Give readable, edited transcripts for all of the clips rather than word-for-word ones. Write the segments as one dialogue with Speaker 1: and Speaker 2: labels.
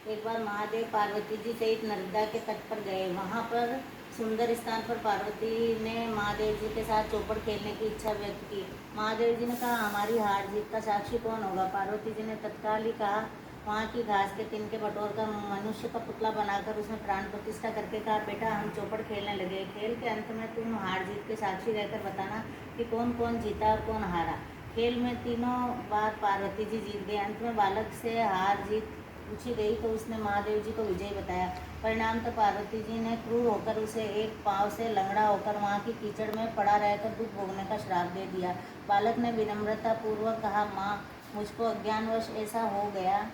Speaker 1: एक बार महादेव पार्वती जी सहित नर्मदा के तट पर गए। वहाँ पर सुंदर स्थान पर पार्वती ने महादेव जी के साथ चौपड़ खेलने की इच्छा व्यक्त की। महादेव जी ने कहा, हमारी हार जीत का साक्षी कौन होगा? पार्वती जी ने तत्काल ही कहा, वहाँ की घास के तिनके बटोरकर मनुष्य का पुतला बनाकर उसमें प्राण प्रतिष्ठा करके कहा, बेटा हम चौपड़ खेलने लगे। खेल के अंत में तुम हार जीत के साक्षी रहकर बताना कि कौन कौन जीता और कौन हारा। खेल में तीनों बार पार्वती जी जीत गए। अंत में बालक से हार जीत पूछी गई तो उसने महादेव जी को विजयी बताया। परिणाम तो पार्वती जी ने क्रूर होकर उसे एक पांव से लंगड़ा होकर वहाँ की कीचड़ में पड़ा रहकर दुख भोगने का श्राप दे दिया। बालक ने विनम्रता पूर्वक कहा, माँ मुझको अज्ञानवश ऐसा हो गया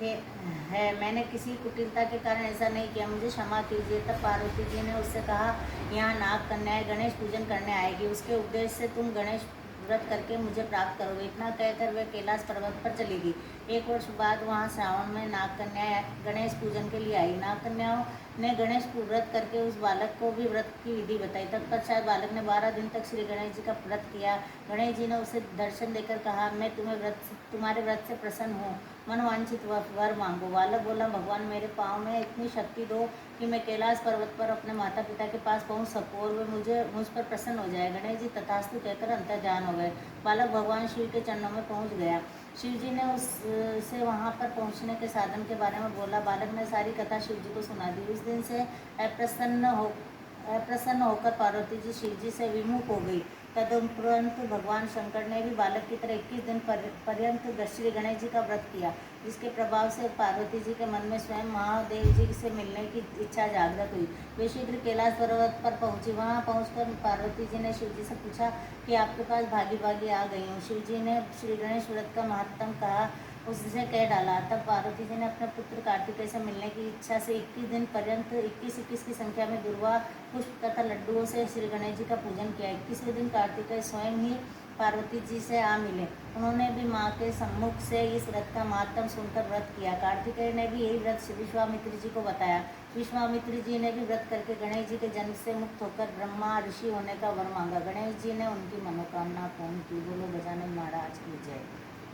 Speaker 1: है, मैंने किसी कुटिलता के कारण ऐसा नहीं किया, मुझे क्षमा कीजिए। तब पार्वती जी ने उससे कहा, यहाँ नाग कन्याएं गणेश पूजन करने आएगी, उसके उपदेश से तुम गणेश व्रत करके मुझे प्राप्त करोगे। इतना कहकर वे कैलाश पर्वत पर चली गई। एक वर्ष बाद वहाँ श्रावण में नाग कन्याएं गणेश पूजन के लिए आई। नाग कन्याओं ने गणेश व्रत करके उस बालक को भी व्रत की विधि बताई। तत्पश्चात बालक ने 12 दिन तक श्री गणेश जी का व्रत किया। गणेश जी ने उसे दर्शन देकर कहा, मैं तुम्हारे व्रत से प्रसन्न हूँ, मनवांछित वर मांगो। बालक बोला, भगवान मेरे पाँव में इतनी शक्ति दो कि मैं कैलाश पर्वत पर अपने माता पिता के पास पहुंच सकूं और वे मुझ पर प्रसन्न हो जाए। गणेश जी तथास्तु कहकर अंतर्धान हो गए। बालक भगवान शिव के चरणों में पहुंच गया। शिव जी ने उससे वहां पर पहुंचने के साधन के बारे में बोला। बालक ने सारी कथा शिव जी को सुना दी। उस दिन से अप्रसन्न होकर पार्वती जी शिव जी से विमुख हो गई। तदुपरांत भगवान शंकर ने भी बालक की तरह 21 दिन पर्यंत श्री गणेश जी का व्रत किया, जिसके प्रभाव से पार्वती जी के मन में स्वयं महादेव जी से मिलने की इच्छा जागृत हुई। वे शीघ्र कैलाश पर्वत पर पहुंची। वहां पहुंचकर पार्वती जी ने शिव जी से पूछा कि आपके पास भागी भागी आ गई हूँ। शिव जी ने श्री गणेश व्रत का महत्तम कहा, उससे कह डाला। तब पार्वती जी ने अपने पुत्र कार्तिकेय से मिलने की इच्छा से 21 दिन पर्यंत 21 की संख्या में दुर्वा पुष्प तथा लड्डुओं से श्री गणेश जी का पूजन किया। 21वें दिन कार्तिकेय स्वयं ही पार्वती जी से आ मिले। उन्होंने भी माँ के सम्मुख से इस व्रत का महत्तम सुनकर व्रत किया। कार्तिकेय ने भी यही व्रत विश्वामित्र जी को बताया। विश्वामित्र जी ने भी व्रत करके गणेश जी के जन्म से मुक्त होकर ब्रह्मा ऋषि होने का वर मांगा। गणेश जी ने उनकी मनोकामना पूर्ण की। बोलो गजानन महाराज की जय।